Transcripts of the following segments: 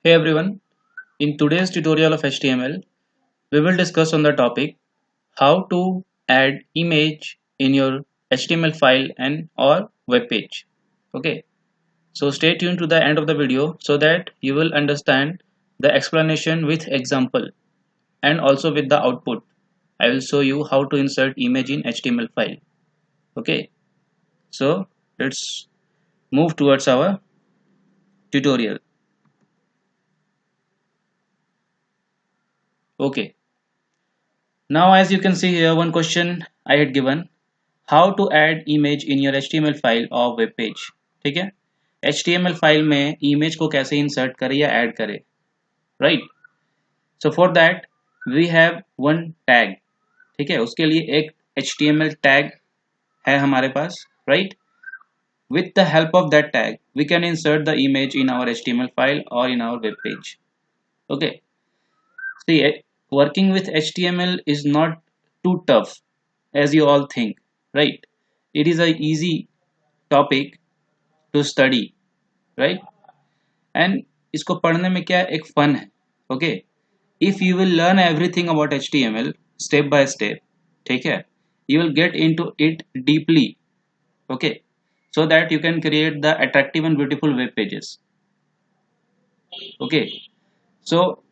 Hey everyone, in today's tutorial of HTML, we will discuss on the topic how to add image in your HTML file and or web page. Okay, so stay tuned to the end of the video so that you will understand the explanation with example and also with the output. I will show you how to insert image in HTML file. Okay, so let's move towards our tutorial. Okay, now as you can see here, one question I had given, how to add image in your HTML file or web page. ठीक है, HTML file में image को कैसे insert करें या add करें, right. So for that we have one tag. ठीक है, उसके लिए एक HTML टैग है हमारे पास, right. with the help of that tag we can insert the image in our HTML file or in our web page. Okay, see, working with HTML is not too tough as you all think, right? It is a easy topic to study, right? And इसको पढ़ने में क्या एक fun है. Okay, if you will learn everything about HTML step by step, ठीक है, you will get into it deeply. Okay, so that you can create the attractive and beautiful web pages. Okay, so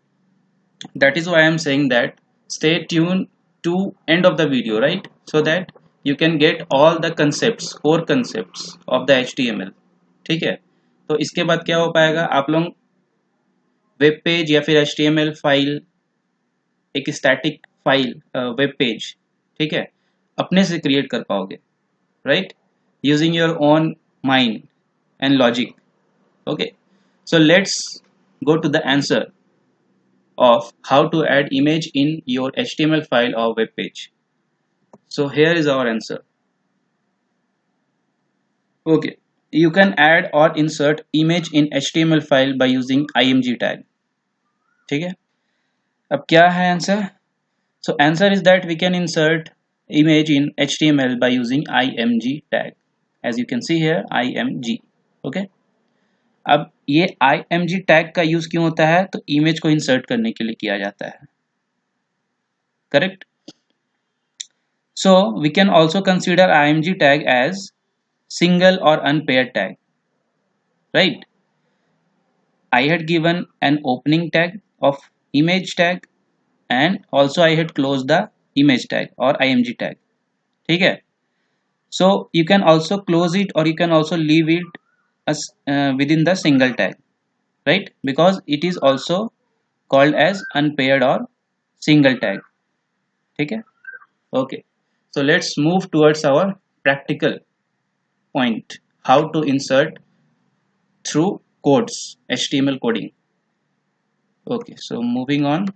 that is why I am saying that stay tuned to end of the video, right, so that you can get all the concepts, core concepts of the HTML. ठीक है, तो इसके बाद क्या हो पाएगा, आप लोग वेब पेज या फिर HTML फाइल, एक स्टैटिक फाइल वेब पेज, ठीक है, अपने से क्रिएट कर पाओगे, right, using your own mind and logic. Okay, so let's go to the answer of how to add image in your HTML file or web page. So here is our answer. Okay, you can add or insert image in HTML file by using img tag. ठीक है, अब क्या है answer? So answer is that we can insert image in HTML by using img tag. As you can see here, img. Okay, अब ये img tag का use क्यों होता है? तो इमेज को इंसर्ट करने के लिए किया जाता है, correct. So we can also consider img tag as single और unpaired tag, right. I had given an opening tag of image tag and also I had closed the image tag or img tag. ठीक है, so you can also close it or you can also leave it as within the single tag, right, because it is also called as unpaired or single tag. ठीक है, okay, so let's move towards our practical point, how to insert through codes, HTML coding. Okay, so moving on.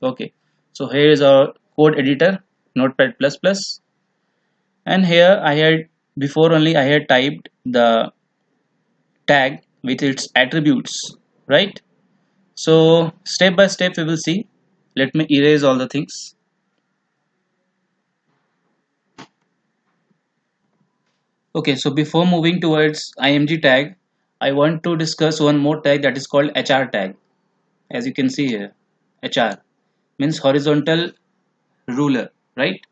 Okay, so here is our code editor, Notepad++, and here I had before only I had typed the tag with its attributes, right. So step by step we will see. Let me erase all the things. Okay, so before moving towards img tag, I want to discuss one more tag that is called hr tag. As you can see here, hr means horizontal ruler, right.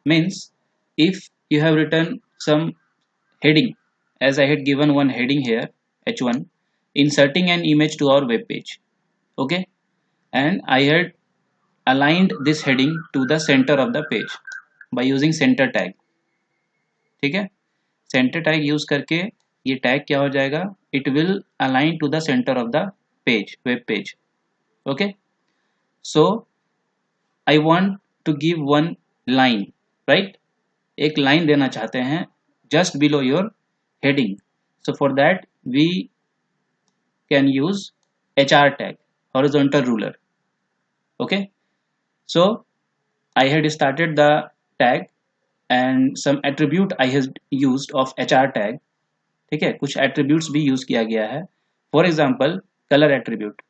Means if you have written some heading, as I had given one heading here, h1, inserting an image to our web page, okay, and I had aligned this heading to the center of the page by using center tag. ठीक है, center tag use करके ये tag क्या हो जाएगा, it will align to the center of the page, web page. Okay, so I want to give one line, right, एक line देना चाहते हैं just below your heading. So for that we can use hr tag, horizontal ruler. Okay, so I had started the tag and some attribute I has used of hr tag. ठीक है, कुछ attributes भी use किया गया है. For example, color attribute.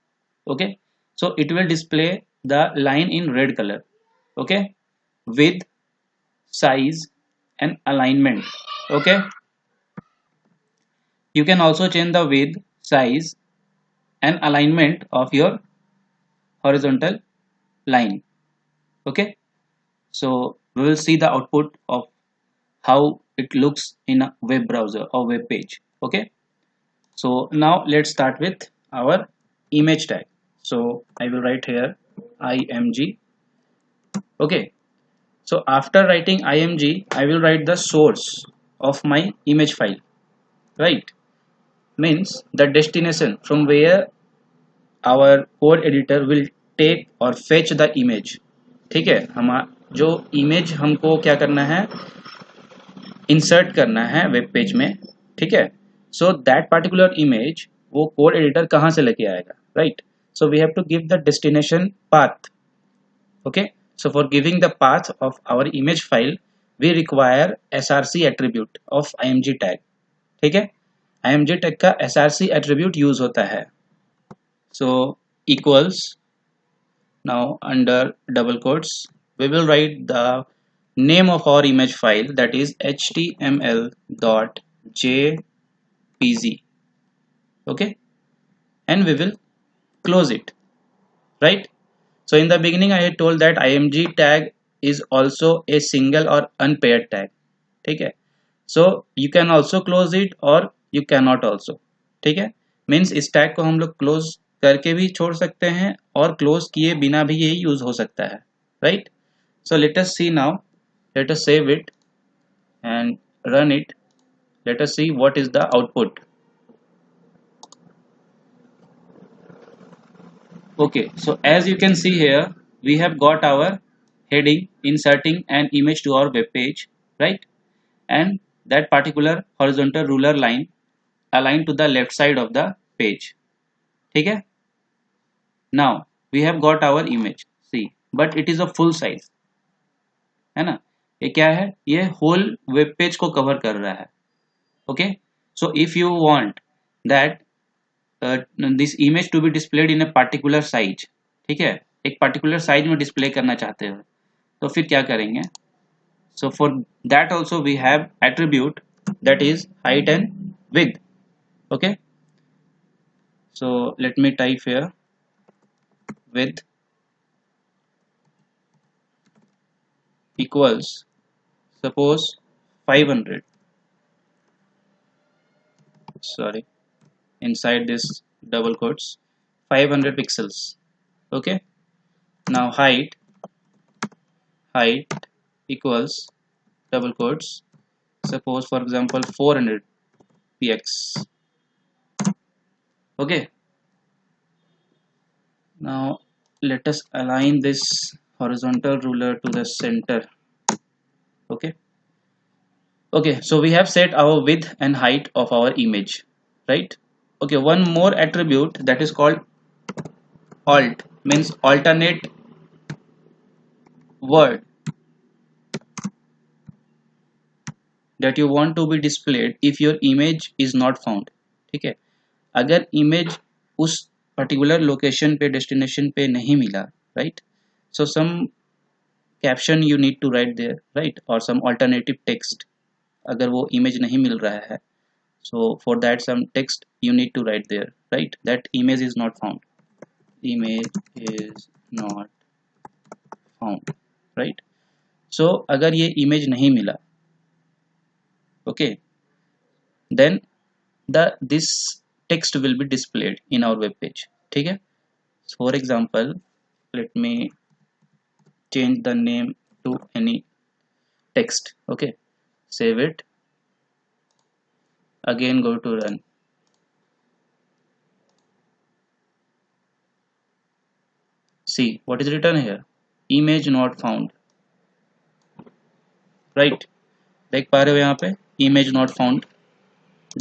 Okay, so it will display the line in red color. Okay, width, size and alignment. Okay, you can also change the width, size an alignment of your horizontal line. Okay, so we will see the output of how it looks in a web browser or web page. Okay, so now let's start with our image tag. So I will write here img. Okay, so after writing img, I will write the source of my image file, right? Means the destination from where our code editor will take or fetch the image. ठीक है, हम जो image हमको क्या करना है, insert करना है वेब पेज में. ठीक है, सो दैट पर्टिकुलर इमेज वो कोड एडिटर कहाँ से लेके आएगा, right? So we have to give the destination path. Okay, so for giving the path of our image file we require src attribute of img tag. ठीक है, img tag का src attribute use होता है. So equals, now under double quotes we will write the name of our image file, that is html.jpg. okay, and we will close it, right? So in the beginning I had told that img tag is also a single or unpaired tag. ठीक है, so you can also close it or you cannot also. ठीक है, means इस tag को हम लोग close करके भी छोड़ सकते हैं और क्लोज किए बिना भी ये यूज हो सकता है, right? So let us C now, let us save it and run it. Let us see what is the output. Okay, so as you can see here we have got our heading inserting an image to our web page, right? And that particular horizontal ruler line aligned to the left side of the page. ठीक है, now we have got our image, see, but it is a full size, है ना? ये क्या है, ये whole web page को cover कर रहा है. Okay, so if you want that this image to be displayed in a particular size, ठीक है, एक पर्टिकुलर साइज में डिस्प्ले करना चाहते हो तो फिर क्या करेंगे? So for that also we have attribute that is height and width. Okay, so let me type here width equals suppose 500, sorry, inside this double quotes 500 pixels. Okay, now height equals double quotes, suppose for example 400 px. Okay, now let us align this horizontal ruler to the center. Okay, so we have set our width and height of our image, right? Okay, one more attribute that is called alt, means alternate word that you want to be displayed if your image is not found. ठीक है, अगर image उस particular location पे destination पे नहीं मिला, right? So some caption you need to write there, right? Or some alternative text अगर वो image नहीं मिल रहा है, so for that some text you need to write there, right? That image is not found, image is not found, right? So अगर ये image नहीं मिला, okay, then this text will be displayed in our web page. ठीक है, so for example let me change the name to any text. Okay, save it, again go to run. See what is written here, image not found, right? देख पा रहे हो यहाँ पे image not found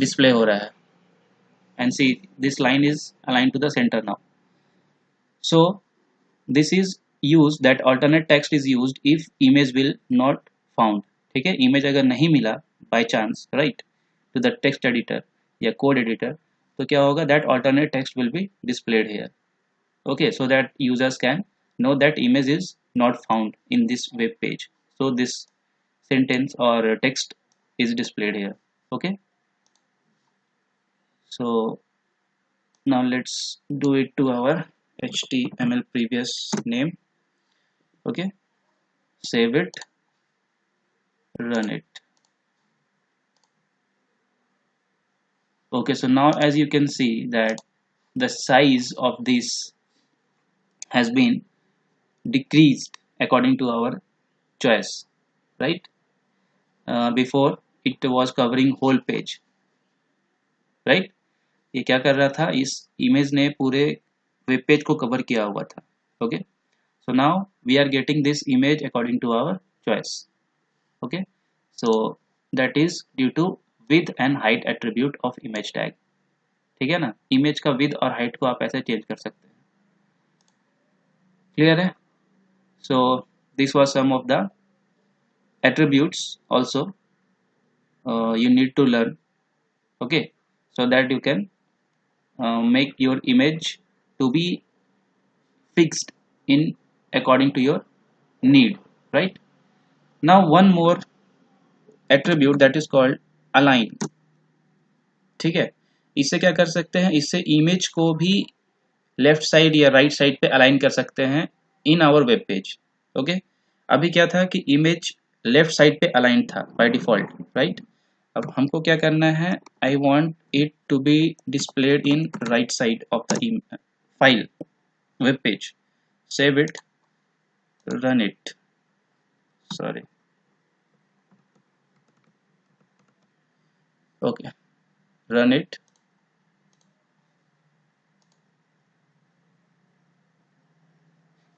display हो रहा है, and see this line is aligned to the center now. So this is used, that alternate text is used if image will not found. ठीक है, image अगर नहीं मिला by chance, right, to the text editor या code editor, तो क्या होगा, that alternate text will be displayed here. Okay, so that users can know that image is not found in this web page, so this sentence or text is displayed here. Okay, so Now let's do it to our HTML previous name. Okay, save it, run it. Okay, so now as you can see that the size of this has been decreased according to our choice, right? Before it was covering whole page, right? ये क्या कर रहा था, इस image ने पूरे web page को cover किया हुआ था. Okay, so now we are getting this image according to our choice. Okay, so that is due to width and height attribute of image tag. ठीक है ना, इमेज का विद और हाइट को आप ऐसे चेंज कर सकते हैं. क्लियर है? So this was some of the attributes also you need to learn. Okay, so that you can make your image to be fixed in according to your need, right? Now one more attribute that is called align. ठीक है, इससे क्या कर सकते हैं, इससे image को भी लेफ्ट साइड या राइट साइड पे अलाइन कर सकते हैं in our web page. Okay, अभी क्या था कि इमेज लेफ्ट साइड पे अलाइन था बाय डिफॉल्ट, राइट? अब हमको क्या करना है, I want it to be displayed in right side of the file web page. Save it, run it. Sorry, okay, run it.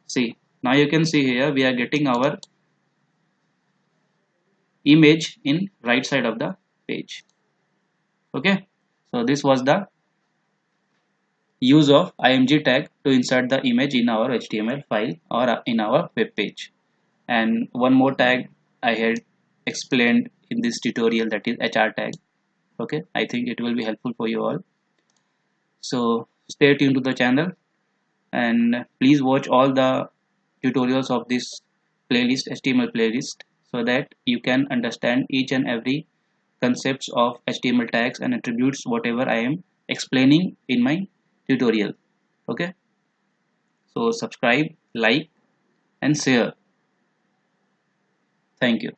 See, now you can see here we are getting our image in right side of the page. Okay, so this was the use of img tag to insert the image in our HTML file or in our web page. And one more tag I had explained in this tutorial, that is HR tag. Okay, I think it will be helpful for you all, so stay tuned to the channel and please watch all the tutorials of this playlist, HTML playlist, so that you can understand each and every concepts of HTML tags and attributes whatever I am explaining in my tutorial. Okay, so subscribe, like and share. Thank you.